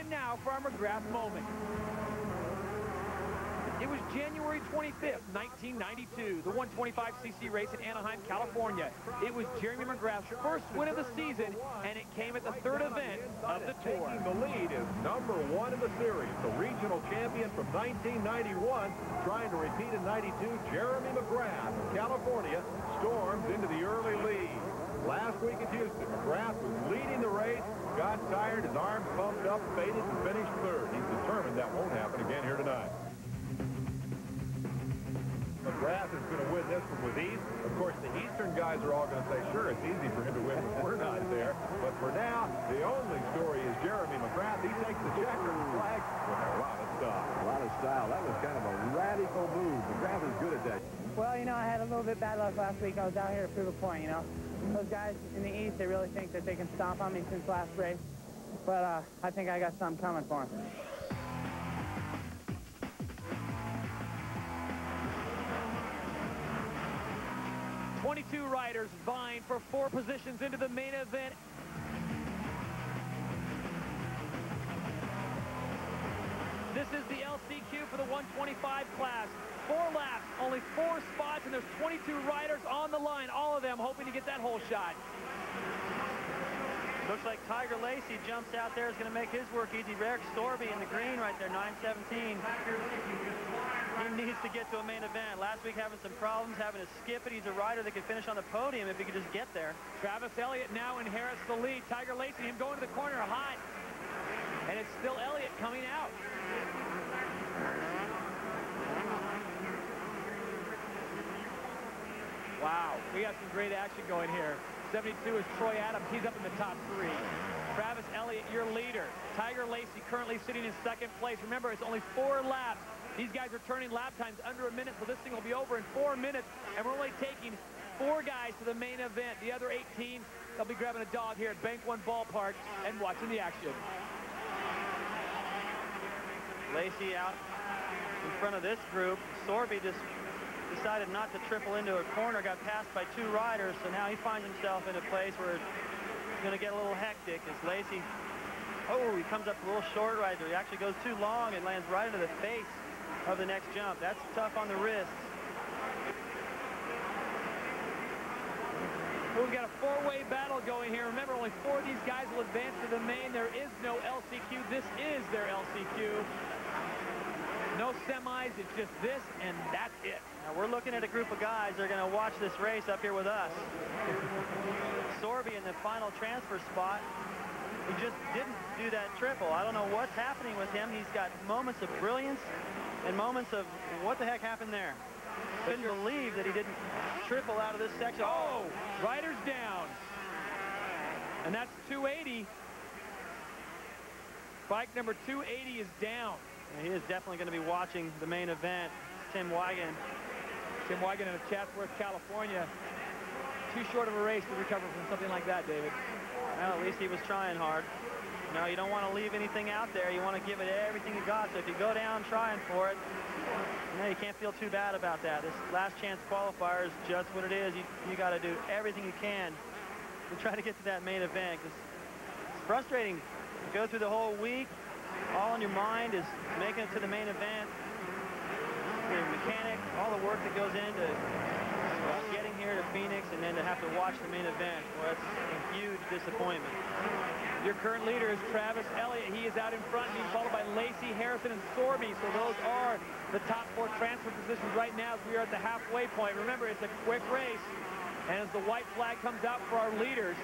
time now for our McGrath moment. It was January 25th, 1992, the 125cc race in Anaheim, California. It was Jeremy McGrath's first win of the season, and it came at the third event of the tour. Taking the lead is #1 in the series, the regional champion from 1991, trying to repeat in 92. Jeremy McGrath of California storms into the early lead. Last week at Houston, McGrath was leading the race, got tired, his arms pumped up, faded, and finished third. He's determined that won't happen again here tonight. McGrath is going to win this one with ease. Of course, the Eastern guys are all going to say, sure, it's easy for him to win, but we're not there. But for now, the only story is Jeremy McGrath. He takes the checkered flag with a lot of style. A lot of style. That was kind of a radical move. McGrath is good at that. Well, you know, I had a little bit bad luck last week. I was out here to prove a point, you know. Those guys in the East, they really think that they can stomp on me since last race. But I think I got something coming for them. 22 riders vying for 4 positions into the main event. This is the LCQ for the 125 class. 4 laps, only 4 spots, and there's 22 riders on the line, all of them hoping to get that whole shot. Looks like Tiger Lacey jumps out there, is going to make his work easy. Eric Storby in the green right there, 917. He needs to get to a main event. Last week having some problems, having to skip it. He's a rider that could finish on the podium if he could just get there. Travis Elliott now inherits the lead. Tiger Lacey, him going to the corner hot. And it's still Elliott coming out. Wow, we got some great action going here. 72 is Troy Adams. He's up in the top 3. Travis Elliott, your leader. Tiger Lacey currently sitting in 2nd place. Remember, it's only 4 laps. These guys are turning lap times under a minute, so this thing will be over in 4 minutes. And we're only taking 4 guys to the main event. The other 18, they'll be grabbing a dog here at Bank One Ballpark and watching the action. Lacey out in front of this group. Sorby just decided not to triple into a corner, got passed by 2 riders, so now he finds himself in a place where it's going to get a little hectic as Lacey, he comes up a little short right there. He actually goes too long and lands right into the face of the next jump. That's tough on the wrists. Well, we've got a 4-way battle going here. Remember, only 4 of these guys will advance to the main. There is no LCQ. This is their LCQ. No semis, it's just this, and that's it. Now we're looking at a group of guys that are going to watch this race up here with us. Sorby in the final transfer spot. He just didn't do that triple. I don't know what's happening with him. He's got moments of brilliance and moments of what the heck happened there. Couldn't believe that he didn't triple out of this section. Oh, riders down. And that's 280. Bike number 280 is down. And he is definitely going to be watching the main event. Tim Wigan. Tim Wigan out of Chatsworth, California. Too short of a race to recover from something like that, David. Well, at least he was trying hard. No, you don't want to leave anything out there. You want to give it everything you got. So if you go down trying for it, you can't feel too bad about that. This last chance qualifier is just what it is. You got to do everything you can to try to get to that main event. It's frustrating. You go through the whole week. All in your mind is making it to the main event. Your mechanic, all the work that goes into getting here to Phoenix and then to have to watch the main event. Well, that's a huge disappointment. Your current leader is Travis Elliott. He is out in front, being followed by Lacey, Harrison, and Sorby. So those are the top 4 transfer positions right now as we are at the halfway point. Remember, it's a quick race. And as the white flag comes out for our leaders,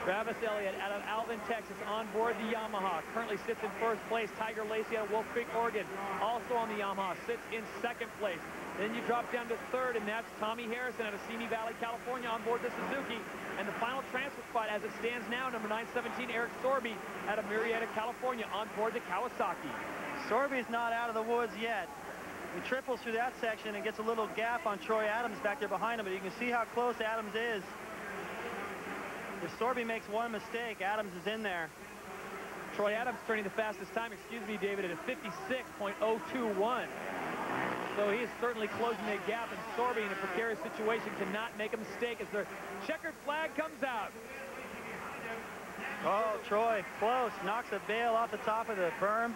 Travis Elliott out of Alvin, Texas, on board the Yamaha. Currently sits in 1st place. Tiger Lacey out of Wolf Creek, Oregon, also on the Yamaha, sits in 2nd place. Then you drop down to 3rd, and that's Tommy Harrison out of Simi Valley, California, on board the Suzuki. And the final transfer spot, as it stands now, number 917, Eric Sorby out of Murrieta, California, on board the Kawasaki. Sorby's not out of the woods yet. He triples through that section and gets a little gap on Troy Adams back there behind him, but you can see how close Adams is. If Sorby makes one mistake, Adams is in there. Troy Adams turning the fastest time, excuse me, David, at a 56.021. So he is certainly closing the gap, and Sorby in a precarious situation cannot make a mistake as their checkered flag comes out. Oh, Troy, close. Knocks a bale off the top of the berm.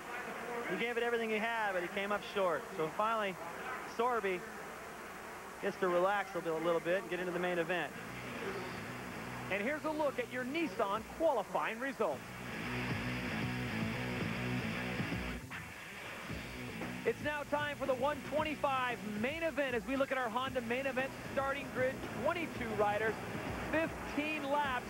He gave it everything he had, but he came up short. So finally, Sorby gets to relax a little bit and get into the main event. And here's a look at your Nissan qualifying results. It's now time for the 125 main event as we look at our Honda main event starting grid. 22 riders, 15 laps.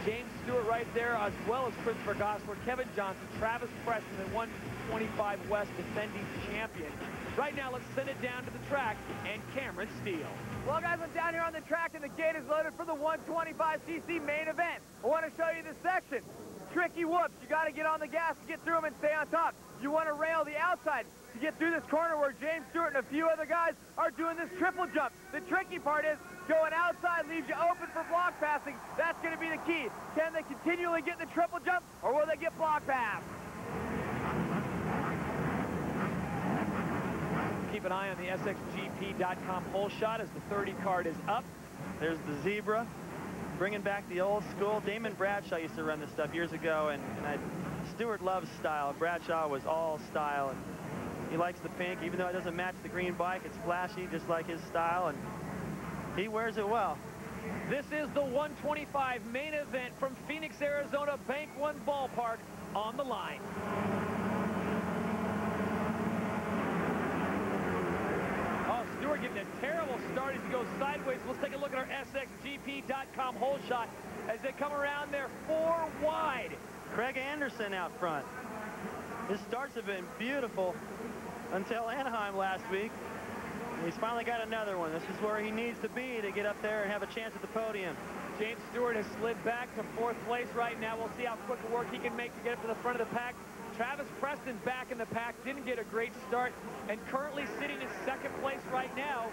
James Stewart right there, as well as Christopher Gosler, Kevin Johnson, Travis Preston, and 125 West defending champion. Right now, let's send it down to the track and Cameron Steele. Well, guys, I'm down here on the track, and the gate is loaded for the 125cc main event. I want to show you this section. Tricky whoops. You got to get on the gas to get through them and stay on top. You want to rail the outside to get through this corner where James Stewart and a few other guys are doing this triple jump. The tricky part is going outside leaves you open for block passing. That's going to be the key. Can they continually get the triple jump, or will they get block passed? Keep an eye on the SXGP.com hole shot as the 30 card is up. There's the Zebra, bringing back the old school. Damon Bradshaw used to run this stuff years ago, and Stewart loves style. Bradshaw was all style, and he likes the pink, even though it doesn't match the green bike. It's flashy, just like his style, and he wears it well. This is the 125 main event from Phoenix, Arizona, Bank One Ballpark on the line. Oh, Stewart getting a terrible start as he goes sideways. Let's take a look at our SXGP.com hole shot as they come around there 4 wide. Craig Anderson out front. His starts have been beautiful until Anaheim last week. He's finally got another one. This is where he needs to be to get up there and have a chance at the podium. James Stewart has slid back to 4th place right now. We'll see how quick a work he can make to get up to the front of the pack. Travis Preston back in the pack, didn't get a great start, and currently sitting in 2nd place right now,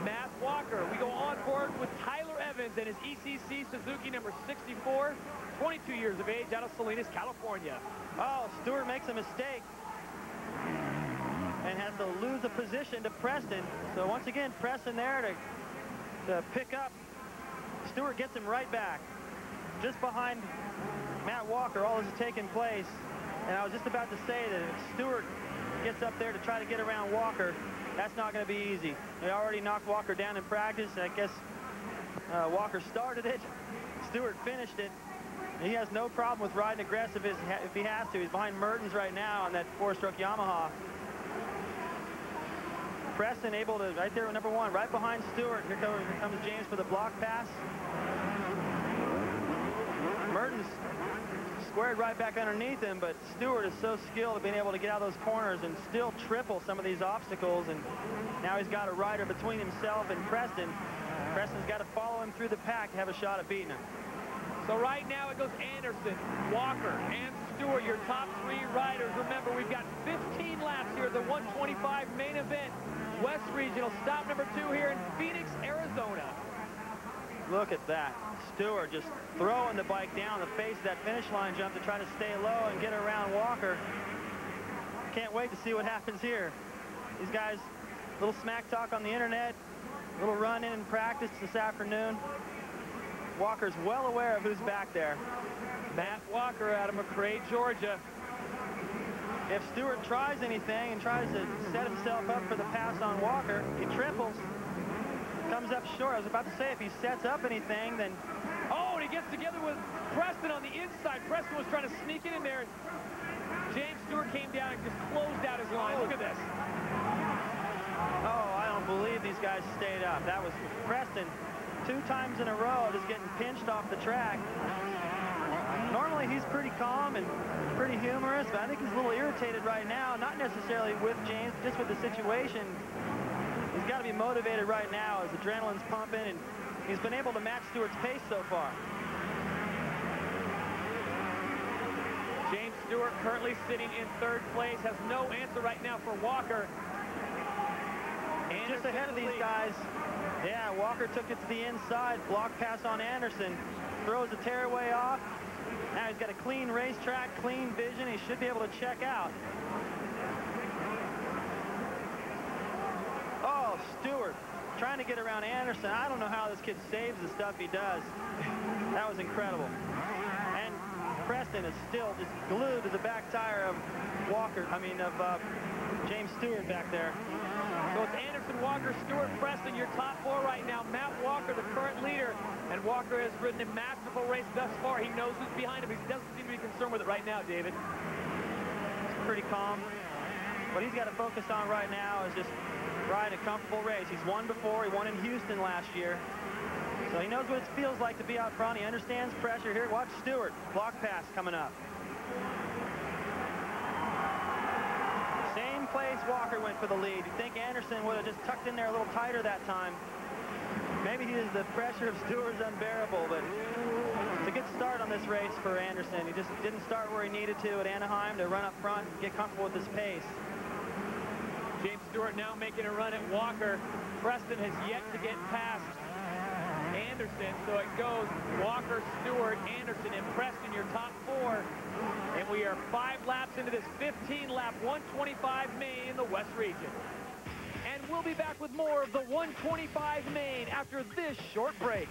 Matt Walker. We go on board with Tyler Evans and his ECC Suzuki number 64, 22 years of age, out of Salinas, California. Oh, Stewart makes a mistake and has to lose a position to Preston. So once again, Preston there to pick up. Stewart gets him right back, just behind Matt Walker. All this is taking place. And I was just about to say that if Stewart gets up there to try to get around Walker, that's not going to be easy. They already knocked Walker down in practice. I guess Walker started it. Stewart finished it. He has no problem with riding aggressive if he has to. He's behind Mertens right now on that 4-stroke Yamaha. Preston able to, right there with number 1, right behind Stewart. Here comes James for the block pass. Mertens squared right back underneath him, but Stewart is so skilled at being able to get out of those corners and still triple some of these obstacles, and now he's got a rider between himself and Preston. Preston's got to follow him through the pack to have a shot at beating him. So right now it goes Anderson, Walker, and Stewart, your top 3 riders. Remember, we've got 15 laps here at the 125 main event, West Regional, stop number 2 here in Phoenix, Arizona. Look at that. Stewart just throwing the bike down the face of that finish line jump to try to stay low and get around Walker. Can't wait to see what happens here. These guys, little smack talk on the internet, little run in practice this afternoon. Walker's well aware of who's back there. Matt Walker out of McRae, Georgia. If Stewart tries anything and tries to set himself up for the pass on Walker, he triples. Comes up short. I was about to say, if he sets up anything, then... Oh, and he gets together with Preston on the inside. Preston was trying to sneak it in there. James Stewart came down and just closed out his line. Look at this. Oh, I don't believe these guys stayed up. That was Preston 2 times in a row just getting pinched off the track. Normally he's pretty calm and pretty humorous, but I think he's a little irritated right now. Not necessarily with James, just with the situation. He's got to be motivated right now as adrenaline's pumping, and he's been able to match Stewart's pace so far. James Stewart currently sitting in 3rd place, has no answer right now for Walker. Just ahead of these guys. Yeah, Walker took it to the inside, block pass on Anderson, throws the tearaway off. Now he's got a clean racetrack, clean vision. He should be able to check out. Stewart trying to get around Anderson. I don't know how this kid saves the stuff he does. That was incredible. And Preston is still just glued to the back tire of James Stewart back there. So it's Anderson, Walker, Stewart, Preston, your top four right now. Matt Walker, the current leader, and Walker has ridden a masterful race thus far. He knows who's behind him. He doesn't seem to be concerned with it right now, David. He's pretty calm. What he's got to focus on right now is just ride a comfortable race. He's won before. He won in Houston last year. So he knows what it feels like to be out front. He understands pressure here. Watch Stewart. Block pass coming up. Same place Walker went for the lead. You think Anderson would have just tucked in there a little tighter that time. Maybe the pressure of Stewart's unbearable, but it's a good start on this race for Anderson. He just didn't start where he needed to at Anaheim to run up front and get comfortable with his pace. James Stewart now making a run at Walker. Preston has yet to get past Anderson, so it goes Walker, Stewart, Anderson, and Preston, your top four. And we are 5 laps into this 15-lap 125 main in the West region. And we'll be back with more of the 125 main after this short break.